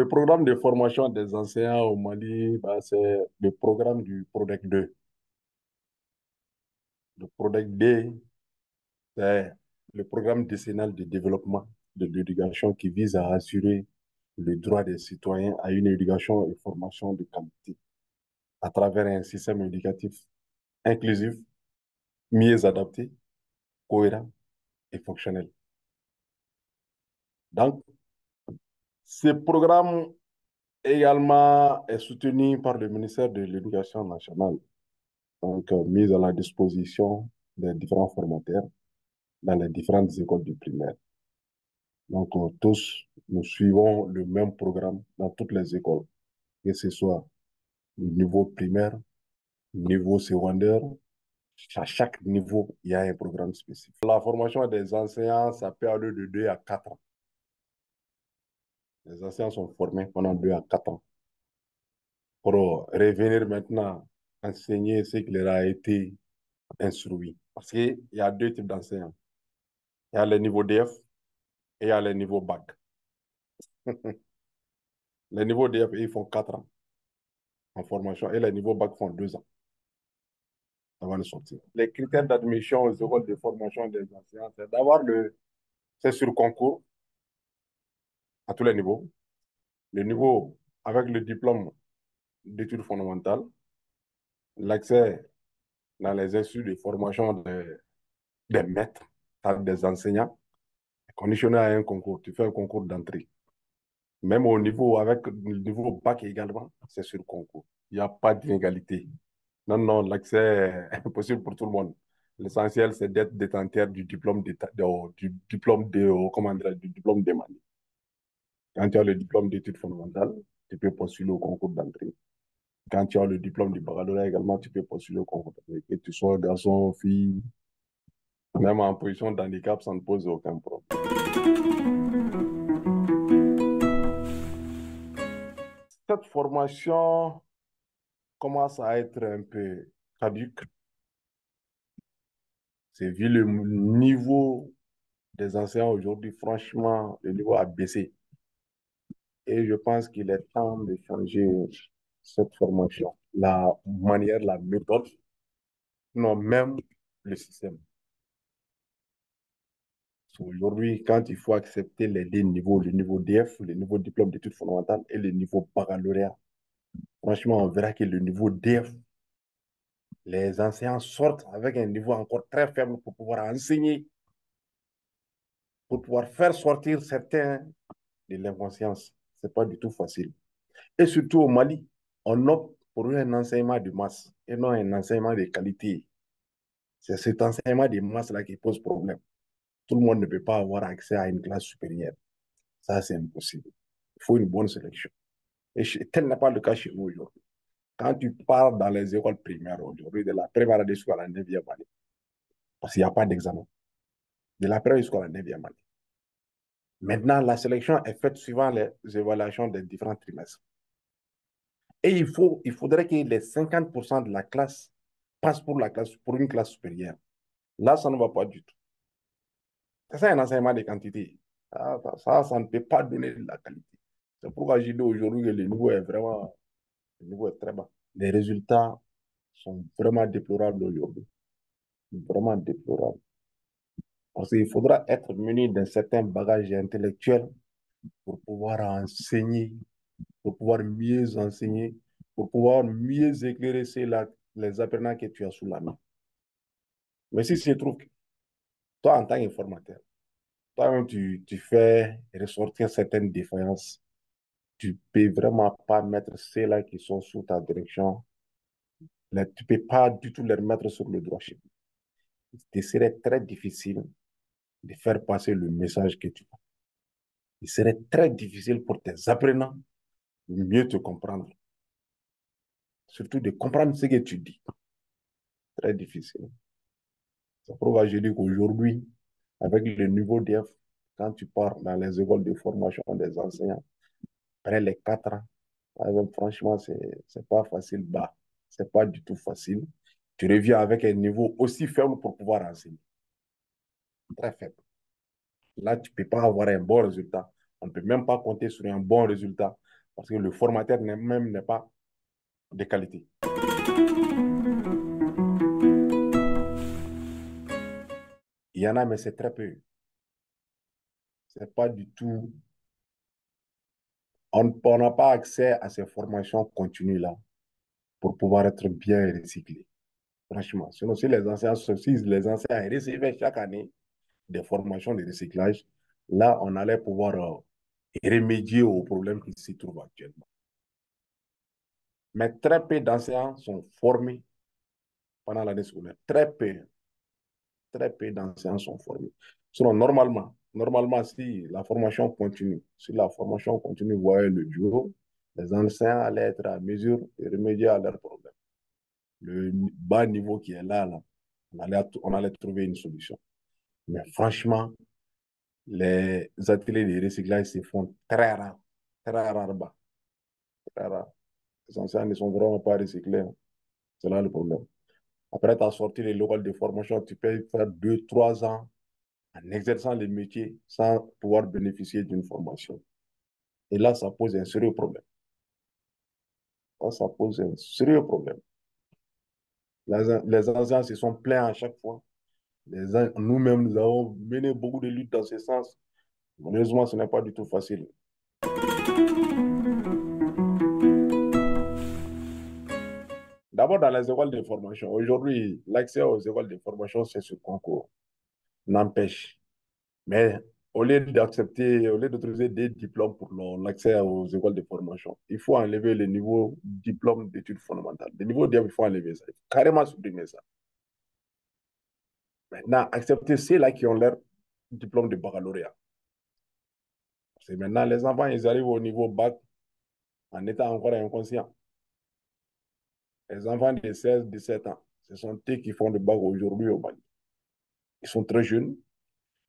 Le programme de formation des enseignants au Mali, bah, c'est le programme du PRODEC 2. Le PRODEC 2, c'est le programme décennal de développement de l'éducation qui vise à assurer le droit des citoyens à une éducation et formation de qualité à travers un système éducatif inclusif, mieux adapté, cohérent et fonctionnel. Donc, ce programme également est soutenu par le ministère de l'Éducation nationale, donc mis à la disposition des différents formateurs dans les différentes écoles du primaire. Donc, tous, nous suivons le même programme dans toutes les écoles, que ce soit au niveau primaire, niveau secondaire. À chaque niveau, il y a un programme spécifique. La formation des enseignants, ça peut aller de 2 à 4 ans. Les enseignants sont formés pendant 2 à 4 ans pour revenir maintenant enseigner ce qui leur a été instruit. Parce qu'il y a deux types d'enseignants. Il y a le niveau DF et il y a le niveau bac. Les niveaux DF, ils font 4 ans en formation et les niveaux bac font 2 ans avant de sortir. Les critères d'admission aux écoles de formation des enseignants, c'est d'avoir c'est sur concours à tous les niveaux. Le niveau avec le diplôme d'études fondamentales, l'accès dans les instituts de formation des maîtres, des enseignants, conditionné à un concours. Tu fais un concours d'entrée. Même au niveau, avec le niveau bac également, c'est sur concours. Il n'y a pas d'inégalité. Non, non, l'accès est possible pour tout le monde. L'essentiel, c'est d'être détenteur du diplôme comment dire, du diplôme demandé. Quand tu as le diplôme d'études fondamentales, tu peux postuler au concours d'entrée. Quand tu as le diplôme du baccalauréat également, tu peux postuler au concours d'entrée. Que tu sois garçon, fille, même en position d'handicap, ça ne pose aucun problème. Cette formation commence à être un peu caduque. C'est vu le niveau des enseignants aujourd'hui, franchement, le niveau a baissé. Et je pense qu'il est temps de changer cette formation, la manière, la méthode, non, même le système. Aujourd'hui, quand il faut accepter les deux niveaux, le niveau DF, le niveau diplôme d'études fondamentales et le niveau baccalauréat, franchement, on verra que le niveau DF, les enseignants sortent avec un niveau encore très faible pour pouvoir enseigner, pour pouvoir faire sortir certains de l'inconscience. Ce n'est pas du tout facile. Et surtout au Mali, on opte pour un enseignement de masse et non un enseignement de qualité. C'est cet enseignement de masse-là qui pose problème. Tout le monde ne peut pas avoir accès à une classe supérieure. Ça, c'est impossible. Il faut une bonne sélection. Et tel n'est pas le cas chez nous aujourd'hui. Quand tu pars dans les écoles primaires aujourd'hui, de la première année jusqu'à la 9e année, parce qu'il n'y a pas d'examen, de la première jusqu'à la 9e année. Maintenant, la sélection est faite suivant les évaluations des différents trimestres. Et il faudrait que les 50% de la classe passent pour une classe supérieure. Là, ça ne va pas du tout. C'est ça un enseignement de quantité. Ça ne peut pas donner de la qualité. C'est pourquoi j'ai dit aujourd'hui que le niveau est très bas. Les résultats sont vraiment déplorables aujourd'hui. Vraiment déplorables. Parce qu'il faudra être muni d'un certain bagage intellectuel pour pouvoir enseigner, pour pouvoir mieux enseigner, pour pouvoir mieux éclairer les apprenants que tu as sous la main. Mais si se trouve que toi, en tant qu'informateur, toi-même, tu fais ressortir certaines défaillances, tu peux vraiment pas mettre ceux-là qui sont sous ta direction, tu peux pas du tout les mettre sur le droit chemin. Il serait très difficile de faire passer le message que tu as. Il serait très difficile pour tes apprenants de mieux te comprendre. Surtout de comprendre ce que tu dis. Très difficile. C'est pourquoi je dis qu'aujourd'hui, avec le niveau d'EF, quand tu pars dans les écoles de formation des enseignants, après les 4 ans, franchement, c'est pas facile. Bah, c'est pas du tout facile. Tu reviens avec un niveau aussi faible pour pouvoir enseigner. Très faible. Là, tu ne peux pas avoir un bon résultat. On ne peut même pas compter sur un bon résultat Parce que le formateur même n'est pas de qualité. Il y en a, mais c'est très peu. C'est pas du tout. On n'a pas accès à ces formations continues-là pour pouvoir être bien recyclé. Franchement, sinon, si les anciens recevaient chaque année des formations de recyclage, là, on allait pouvoir remédier aux problèmes qui s'y trouvent actuellement. Mais très peu d'enseignants sont formés pendant l'année scolaire. Très peu d'enseignants sont formés. Sinon, normalement, si la formation continue voyait le jour, les enseignants allaient être à mesure de remédier à leurs problèmes. Le bas niveau qui est là, on allait trouver une solution. Mais franchement, les ateliers de recyclage se font très rarement, très rare. Les enseignants ne sont vraiment pas recyclés, hein. C'est là le problème. Après ta sortie de l'école de formation, tu peux faire 2, 3 ans en exerçant le métier sans pouvoir bénéficier d'une formation. Et là, ça pose un sérieux problème. Là, ça pose un sérieux problème. Les enseignants se sont plaints à chaque fois. Nous-mêmes, nous avons mené beaucoup de luttes dans ce sens. Malheureusement, ce n'est pas du tout facile. D'abord, dans les écoles de formation. Aujourd'hui, l'accès aux écoles de formation, c'est ce concours. N'empêche. Mais au lieu d'autoriser des diplômes pour l'accès aux écoles de formation, il faut enlever le niveau diplôme d'études fondamentales. Le niveau D, il faut enlever ça. Il faut carrément supprimer ça. Maintenant, accepter ceux-là qui ont leur diplôme de baccalauréat. C'est maintenant, les enfants, ils arrivent au niveau bac en étant encore inconscients. Les enfants de 16, 17 ans, ce sont eux qui font le bac aujourd'hui au Mali. Ils sont très jeunes,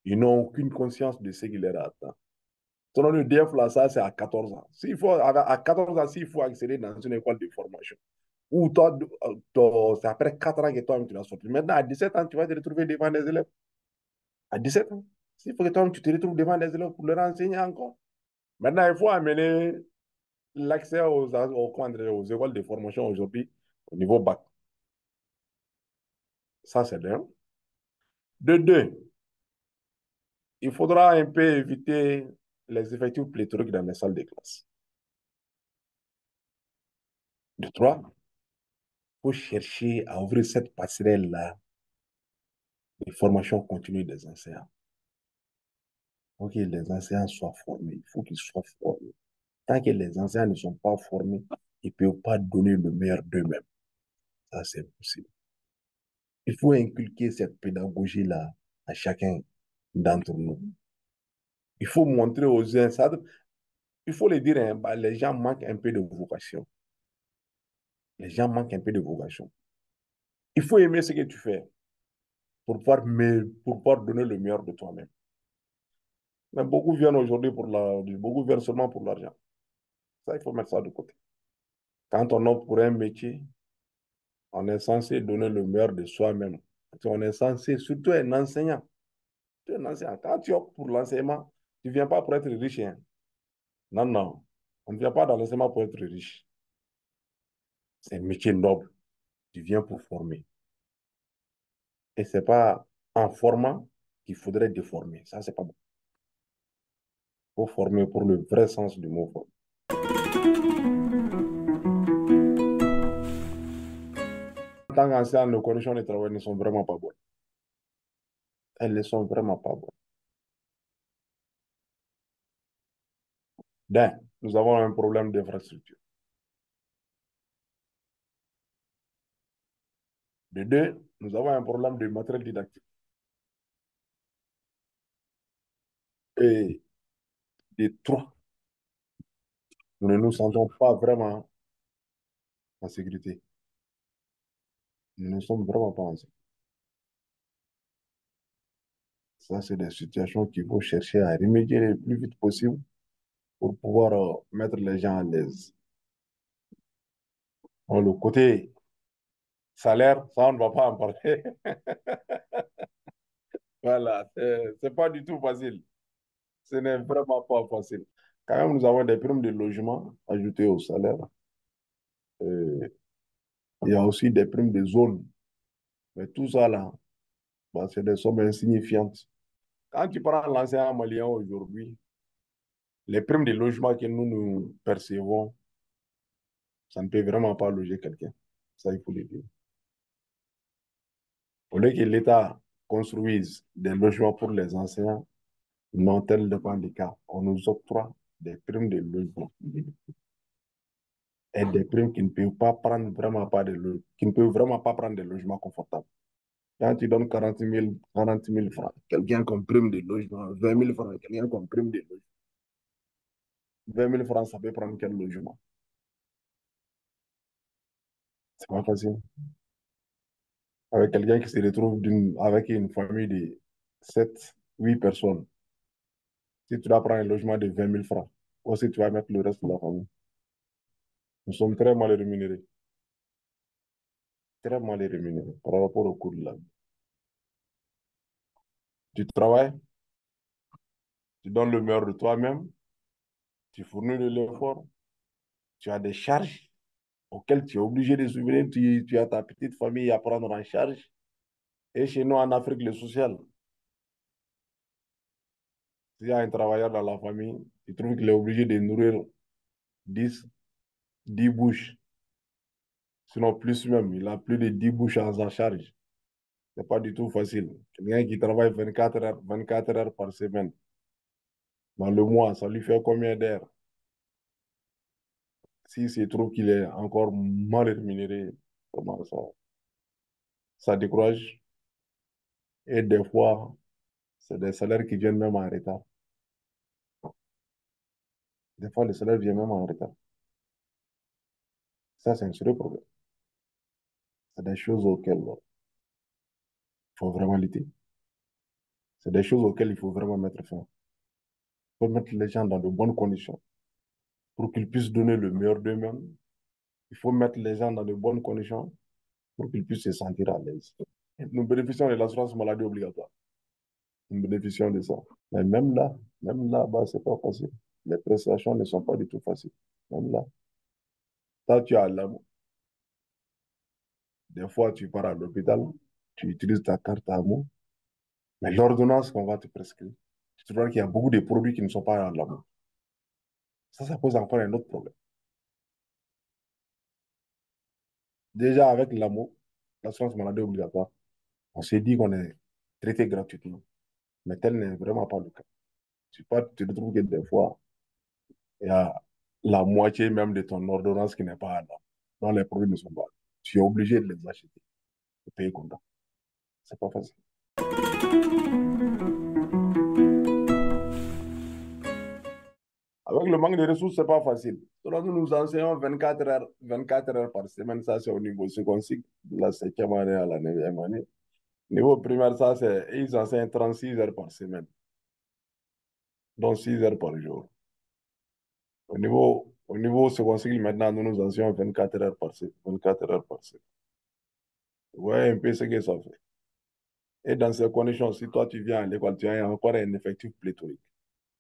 ils n'ont aucune conscience de ce qui leur attend. Selon le DF, là, ça, c'est à 14 ans. À 14 ans, s'il faut accéder dans une école de formation, ou c'est après 4 ans que toi-même tu l'as sorti. Maintenant, à 17 ans, tu vas te retrouver devant des élèves. À 17 ans, s'il faut que toi-même tu te retrouves devant des élèves pour leur enseigner encore. Maintenant, il faut amener l'accès aux écoles de formation aujourd'hui au niveau bac. Ça, c'est d'un. De deux, il faudra un peu éviter les effectifs pléthoriques dans les salles de classe. De trois, il faut chercher à ouvrir cette passerelle-là de formation continue des enseignants. Il faut que les enseignants soient formés. Il faut qu'ils soient formés. Tant que les enseignants ne sont pas formés, ils ne peuvent pas donner le meilleur d'eux-mêmes. Ça, c'est possible. Il faut inculquer cette pédagogie-là à chacun d'entre nous. Il faut montrer aux enseignants, il faut les dire, hein, bah, les gens manquent un peu de vocation. Les gens manquent un peu de vocation. Il faut aimer ce que tu fais pour pouvoir donner le meilleur de toi-même. Mais beaucoup viennent seulement pour l'argent. Ça, il faut mettre ça de côté. Quand on opte pour un métier, on est censé donner le meilleur de soi-même. On est censé, surtout un enseignant. Tu es un enseignant. Quand tu optes pour l'enseignement, tu ne viens pas pour être riche, hein. Non, non. On ne vient pas dans l'enseignement pour être riche. C'est un métier noble. Tu viens pour former. Et ce n'est pas en formant qu'il faudrait déformer. Ça, c'est pas bon. Il faut former pour le vrai sens du mot former. En tant qu'enseignant, nos conditions de travail ne sont vraiment pas bonnes. Elles ne sont vraiment pas bonnes. D'un, nous avons un problème d'infrastructure. De deux, nous avons un problème de matériel didactique. Et de trois, nous ne nous sentons pas vraiment en sécurité. Nous ne sommes vraiment pas en sécurité. Ça, c'est des situations qu'il faut chercher à remédier le plus vite possible pour pouvoir mettre les gens à l'aise. Bon, le côté salaire, ça, on ne va pas en parler. Voilà, c'est pas du tout facile. Ce n'est vraiment pas facile. Quand même, nous avons des primes de logement ajoutées au salaire. Euh, il y a aussi des primes de zone. Mais tout ça, là, bah, c'est des sommes insignifiantes. Quand tu prends l'enseignant malien aujourd'hui, les primes de logement que nous percevons, ça ne peut vraiment pas loger quelqu'un. Ça, il faut le dire. Au lieu que l'État construise des logements pour les enseignants, non, tel dépend des cas. On nous octroie des primes de logement et des primes qui ne peuvent pas prendre vraiment pas qui ne peuvent vraiment pas prendre des logements confortables. Quand tu donnes 40 000 francs, quelqu'un comme prime de logement, 20 000 francs, quelqu'un comme prime de logement, 20 000 francs, ça peut prendre quel logement? C'est pas facile. Avec quelqu'un qui se retrouve avec une famille de 7, 8 personnes, si tu dois prendre un logement de 20 000 francs, ou si tu vas mettre le reste de la famille, nous sommes très mal rémunérés. Très mal rémunérés par rapport au coût de la vie. Tu travailles, tu donnes le meilleur de toi-même, tu fournis de l'effort, tu as des charges auxquelles tu es obligé de subvenir, tu as ta petite famille à prendre en charge. Et chez nous, en Afrique, le social, s'il y a un travailleur dans la famille, tu trouves qu'il est obligé de nourrir 10, 10 bouches, sinon plus même, il a plus de 10 bouches à sa charge. C'est pas du tout facile. Quelqu'un qui travaille 24 heures par semaine, dans le mois, ça lui fait combien d'heures? S'il se trouve qu'il est encore mal rémunéré, comment ça décourage. Et des fois, c'est des salaires qui viennent même en retard. Des fois, les salaires viennent même en retard. Ça, c'est un sérieux problème. C'est des choses auxquelles il faut vraiment lutter. C'est des choses auxquelles il faut vraiment mettre fin. Il faut mettre les gens dans de bonnes conditions pour qu'ils puissent donner le meilleur d'eux-mêmes. Il faut mettre les gens dans de bonnes conditions pour qu'ils puissent se sentir à l'aise. Nous bénéficions de l'assurance maladie obligatoire. Nous bénéficions de ça. Mais même là, bah, c'est pas facile. Les prestations ne sont pas du tout faciles. Même là, toi, tu as l'amour. Des fois, tu pars à l'hôpital, tu utilises ta carte amour, mais l'ordonnance qu'on va te prescrire, tu trouveras qu'il y a beaucoup de produits qui ne sont pas à l'amour. Ça pose encore un autre problème. Déjà, avec l'amour, l'assurance maladie obligatoire, on s'est dit qu'on est traité gratuitement, mais tel n'est vraiment pas le cas. Tu te retrouves que des fois, il y a la moitié même de ton ordonnance qui n'est pas à l'amour, dont les produits ne sont pas là. Tu es obligé de les acheter, de payer comptant. C'est pas facile. Avec le manque de ressources, c'est pas facile. Donc, nous enseignons 24 heures par semaine. Ça, c'est au niveau second cycle, de la septième année à la neuvième année. Niveau primaire, ça, c'est, ils enseignent 36 heures par semaine, donc 6 heures par jour. Au niveau second cycle, maintenant, nous enseignons 24 heures par semaine. 24 heures par semaine. Ouais, un peu ce que ça fait. Et dans ces conditions, si toi, tu viens à l'école, tu as encore un effectif pléthorique.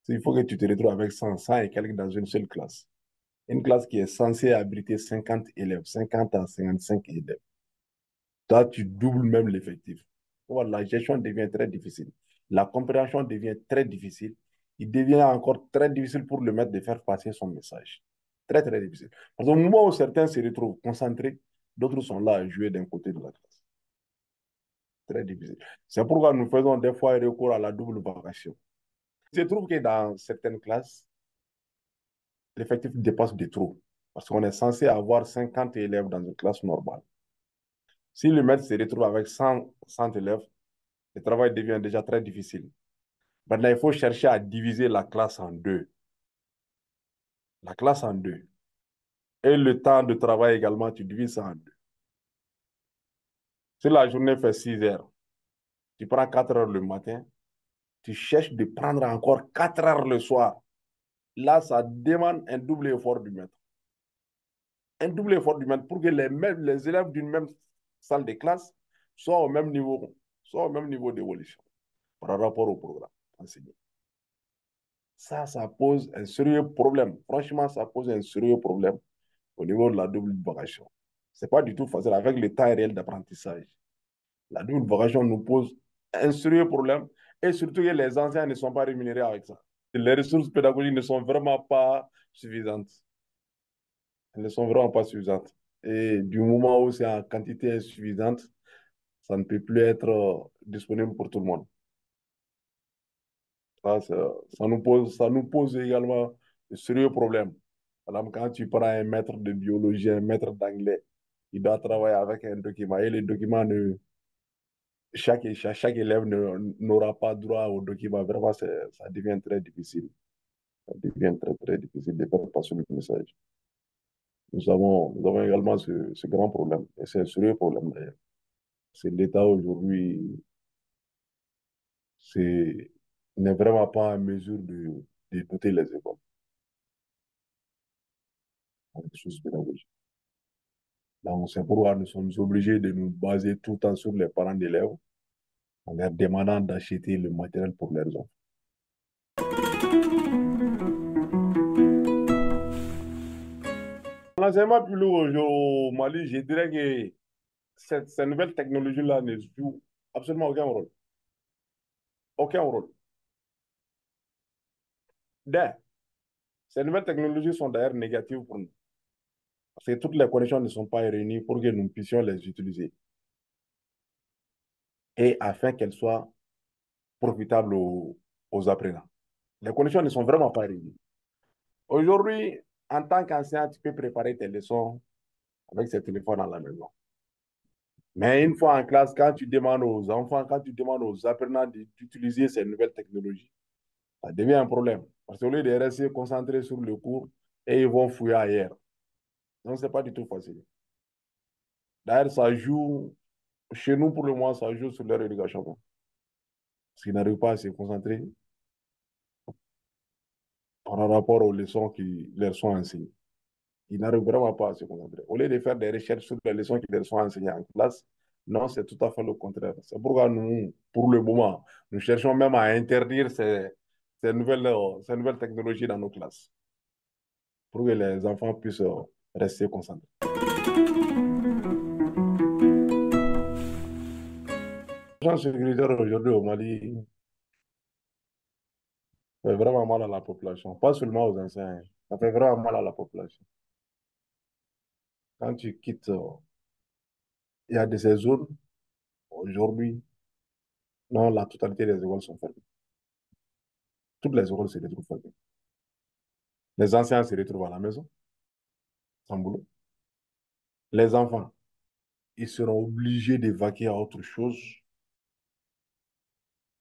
Il faut que tu te retrouves avec 100 et quelques dans une seule classe. Une classe qui est censée abriter 50 élèves, 50 à 55 élèves. Toi, tu doubles même l'effectif. Voilà, la gestion devient très difficile. La compréhension devient très difficile. Il devient encore très difficile pour le maître de faire passer son message. Très, très difficile. Parce qu'au moment où certains se retrouvent concentrés, d'autres sont là à jouer d'un côté de la classe. Très difficile. C'est pourquoi nous faisons des fois recours à la double vacation. Il se trouve que dans certaines classes, l'effectif dépasse de trop. Parce qu'on est censé avoir 50 élèves dans une classe normale. Si le maître se retrouve avec 100 élèves, le travail devient déjà très difficile. Maintenant, il faut chercher à diviser la classe en deux. La classe en deux. Et le temps de travail également, tu divises ça en deux. Si la journée fait 6 heures, tu prends 4 heures le matin, tu cherches de prendre encore 4 heures le soir. Là, ça demande un double effort du maître. Un double effort du maître pour que les élèves d'une même salle de classe soient au même niveau d'évolution par rapport au programme enseigné. Ça pose un sérieux problème. Franchement, ça pose un sérieux problème au niveau de la double vocation. C'est pas du tout facile avec le temps réel d'apprentissage. La double vocation nous pose un sérieux problème et surtout que les anciens ne sont pas rémunérés avec ça. Les ressources pédagogiques ne sont vraiment pas suffisantes. Elles ne sont vraiment pas suffisantes. Et du moment où c'est en quantité insuffisante, ça ne peut plus être disponible pour tout le monde. Ça nous pose également de sérieux problèmes. Par exemple, quand tu prends un maître de biologie, un maître d'anglais, il doit travailler avec un document et les documents ne, chaque élève n'aura pas droit au document. Vraiment, ça devient très difficile. Ça devient très, très difficile de faire passer le message. Nous avons également ce grand problème. Et c'est un sérieux problème d'ailleurs. C'est l'État aujourd'hui, c'est, n'est vraiment pas en mesure de doter les écoles des choses pédagogiques. Donc, c'est pourquoi nous sommes obligés de nous baser tout le temps sur les parents d'élèves en leur demandant d'acheter le matériel pour leurs enfants. L'enseignement public au Mali, je dirais que cette nouvelle technologie-là ne joue absolument aucun rôle. Aucun rôle. D'un, ces nouvelles technologies sont d'ailleurs négatives pour nous. Parce que toutes les conditions ne sont pas réunies pour que nous puissions les utiliser. Et afin qu'elles soient profitables aux apprenants. Les conditions ne sont vraiment pas réunies. Aujourd'hui, en tant qu'enseignant, tu peux préparer tes leçons avec ces téléphones à la maison. Mais une fois en classe, quand tu demandes aux enfants, quand tu demandes aux apprenants d'utiliser ces nouvelles technologies, ça devient un problème. Parce qu'au lieu de rester concentrés sur le cours, et ils vont fouiller ailleurs. Donc, ce n'est pas du tout facile. D'ailleurs, ça joue, chez nous pour le moment, ça joue sur leur éducation. Parce qu'ils n'arrivent pas à se concentrer par rapport aux leçons qui leur sont enseignées. Ils n'arrivent vraiment pas à se concentrer. Au lieu de faire des recherches sur les leçons qui leur sont enseignées en classe, non, c'est tout à fait le contraire. C'est pourquoi nous, pour le moment, nous cherchons même à interdire ces nouvelles technologies dans nos classes pour que les enfants puissent rester concentrés. L'agent sécuritaire aujourd'hui au Mali fait vraiment mal à la population, pas seulement aux enseignants, ça fait vraiment mal à la population. Quand tu quittes, il y a de ces zones, aujourd'hui, non, la totalité des écoles sont fermées. Toutes les écoles se retrouvent fermées. Les enseignants se retrouvent à la maison, sans boulot. Les enfants, ils seront obligés d'évacuer à autre chose.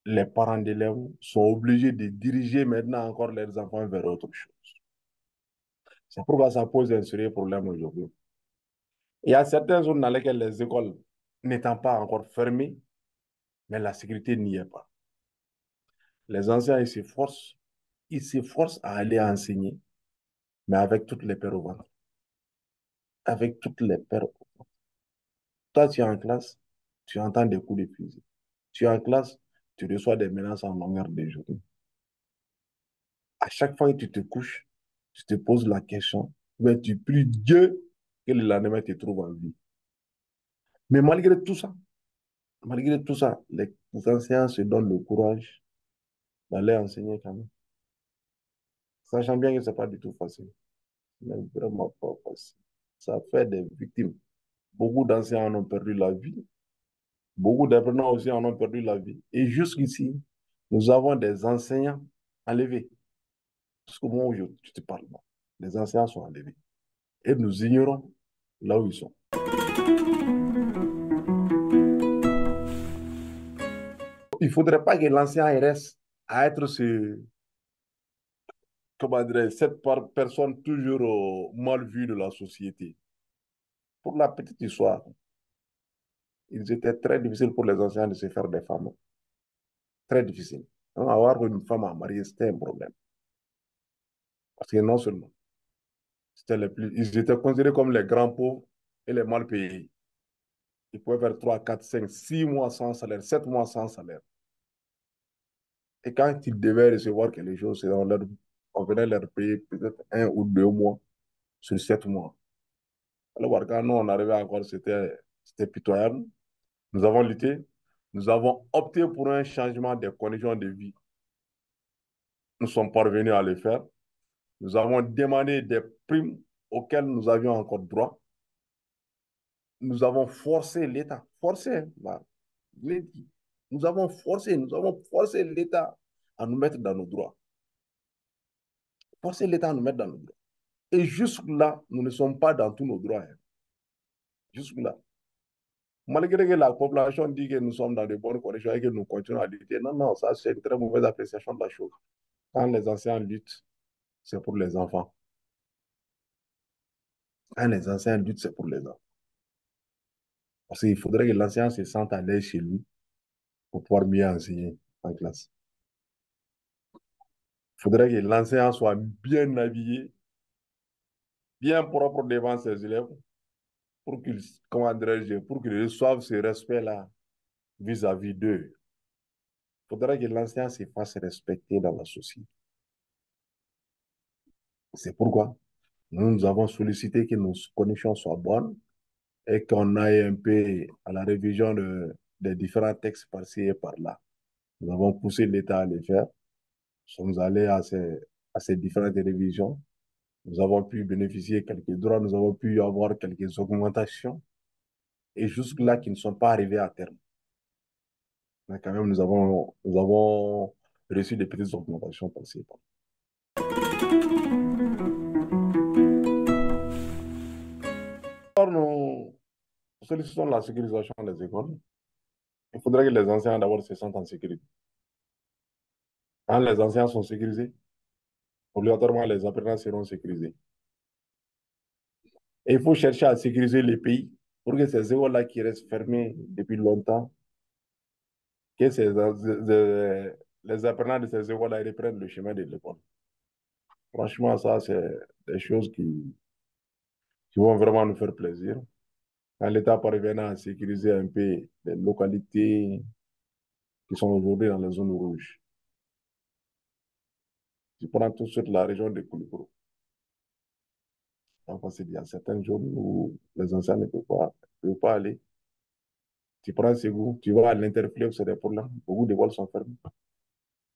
Les parents d'élèves sont obligés de diriger maintenant encore leurs enfants vers autre chose. C'est pourquoi ça pose un sérieux problème aujourd'hui. Il y a certaines zones dans lesquelles les écoles n'étant pas encore fermées, mais la sécurité n'y est pas. Les enseignants, ils s'efforcent à aller enseigner, mais avec toutes les peurs au ventre. Avec toutes les peurs. Toi, tu es en classe, tu entends des coups de fusil. Tu es en classe, tu reçois des menaces en longueur de journée. À chaque fois que tu te couches, tu te poses la question, mais tu pries Dieu que le lendemain te trouve en vie. Mais malgré tout ça, les enseignants se donnent le courage d'aller enseigner quand même. Sachant bien que ce n'est pas du tout facile. Mais vraiment pas facile. Ça fait des victimes. Beaucoup d'enseignants en ont perdu la vie. Beaucoup d'apprenants aussi en ont perdu la vie. Et jusqu'ici, nous avons des enseignants enlevés. Jusqu'au moment où je te parle, les enseignants sont enlevés. Et nous ignorons là où ils sont. Il ne faudrait pas que l'enseignant reste à être comment dirais, cette personne toujours mal vue de la société. Pour la petite histoire, il était très difficile pour les enseignants de se faire des femmes. Très difficile. Donc, avoir une femme à marier, c'était un problème. Parce que non seulement, ils étaient considérés comme les grands pauvres et les mal payés. Ils pouvaient faire 3, 4, 5, 6 mois sans salaire, 7 mois sans salaire. Et quand ils devaient recevoir quelque chose, on venait leur payer peut-être 1 ou 2 mois sur 7 mois. Alors, quand nous, on arrivait encore, c'était pitoyable. Nous avons lutté. Nous avons opté pour un changement des conditions de vie. Nous sommes parvenus à le faire. Nous avons demandé des primes auxquelles nous avions encore droit. Nous avons forcé l'État, forcé, là, je l'ai dit. Nous avons forcé l'État à nous mettre dans nos droits. Forcer l'État à nous mettre dans nos droits. Et jusque-là, nous ne sommes pas dans tous nos droits, hein. Jusque-là. Malgré que la population dit que nous sommes dans de bonnes conditions et que nous continuons à lutter. Non, non, ça c'est une très mauvaise appréciation de la chose. Quand les anciens luttent, c'est pour les enfants. Quand les anciens luttent, c'est pour les enfants. Parce qu'il faudrait que l'ancien se sente à l'aise chez lui pour pouvoir mieux enseigner en classe. Il faudrait que l'enseignant soit bien habillé, bien propre devant ses élèves pour qu'ils, comment dirais-je, pour qu'ils reçoivent ce respect-là vis-à-vis d'eux. Il faudrait que l'enseignant se fasse respecter dans la société. C'est pourquoi nous avons sollicité que nos conditions soient bonnes et qu'on aille un peu à la révision des différents textes par-ci et par-là. Nous avons poussé l'État à le faire. Nous sommes allés à ces différentes révisions. Nous avons pu bénéficier de quelques droits, nous avons pu avoir quelques augmentations et jusque-là qui ne sont pas arrivés à terme. Mais quand même, nous avons reçu des petites augmentations par-ci et par-là. Alors, nous sollicitons la sécurisation des écoles. Il faudrait que les enseignants d'abord se sentent en sécurité. Quand les enseignants sont sécurisés, obligatoirement les apprenants seront sécurisés. Et il faut chercher à sécuriser les pays pour que ces écoles-là qui restent fermées depuis longtemps, que les apprenants de ces écoles-là reprennent le chemin de l'école. Franchement, ça, c'est des choses qui vont vraiment nous faire plaisir. Quand l'État parviendra à sécuriser un peu les localités qui sont aujourd'hui dans les zones rouges. Tu prends tout de suite la région de Koulikoro. Parce qu'il y a certaines zones où les anciens ne peuvent pas aller. Tu prends Ségou, tu vas à l'Interfleuve, c'est des problèmes. Beaucoup d'écoles sont fermées.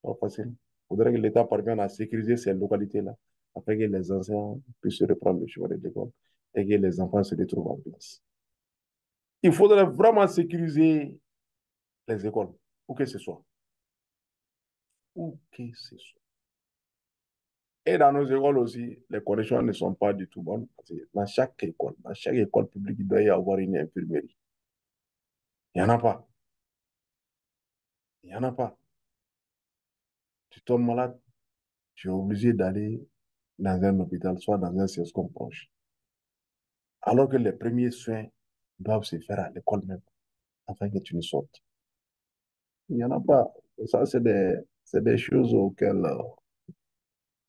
Pas facile. Il faudrait que l'État parvienne à sécuriser ces localités-là afin que les anciens puissent reprendre le chemin de l'école et que les enfants se retrouvent en place. Il faudrait vraiment sécuriser les écoles, où que ce soit. Où que ce soit. Et dans nos écoles aussi, les conditions ne sont pas du tout bonnes. Parce que dans chaque école publique, il doit y avoir une infirmerie. Il n'y en a pas. Il n'y en a pas. Tu tombes malade, tu es obligé d'aller dans un hôpital, soit dans un CSCOM proche. Alors que les premiers soins doivent se faire à l'école même, afin que tu ne sortes. Il n'y en a pas. Ça, c'est des choses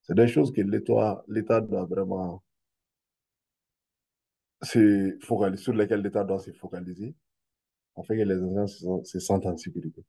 c'est des choses que l'État doit vraiment sur lesquelles l'État doit se focaliser, afin que les enfants se sentent en sécurité.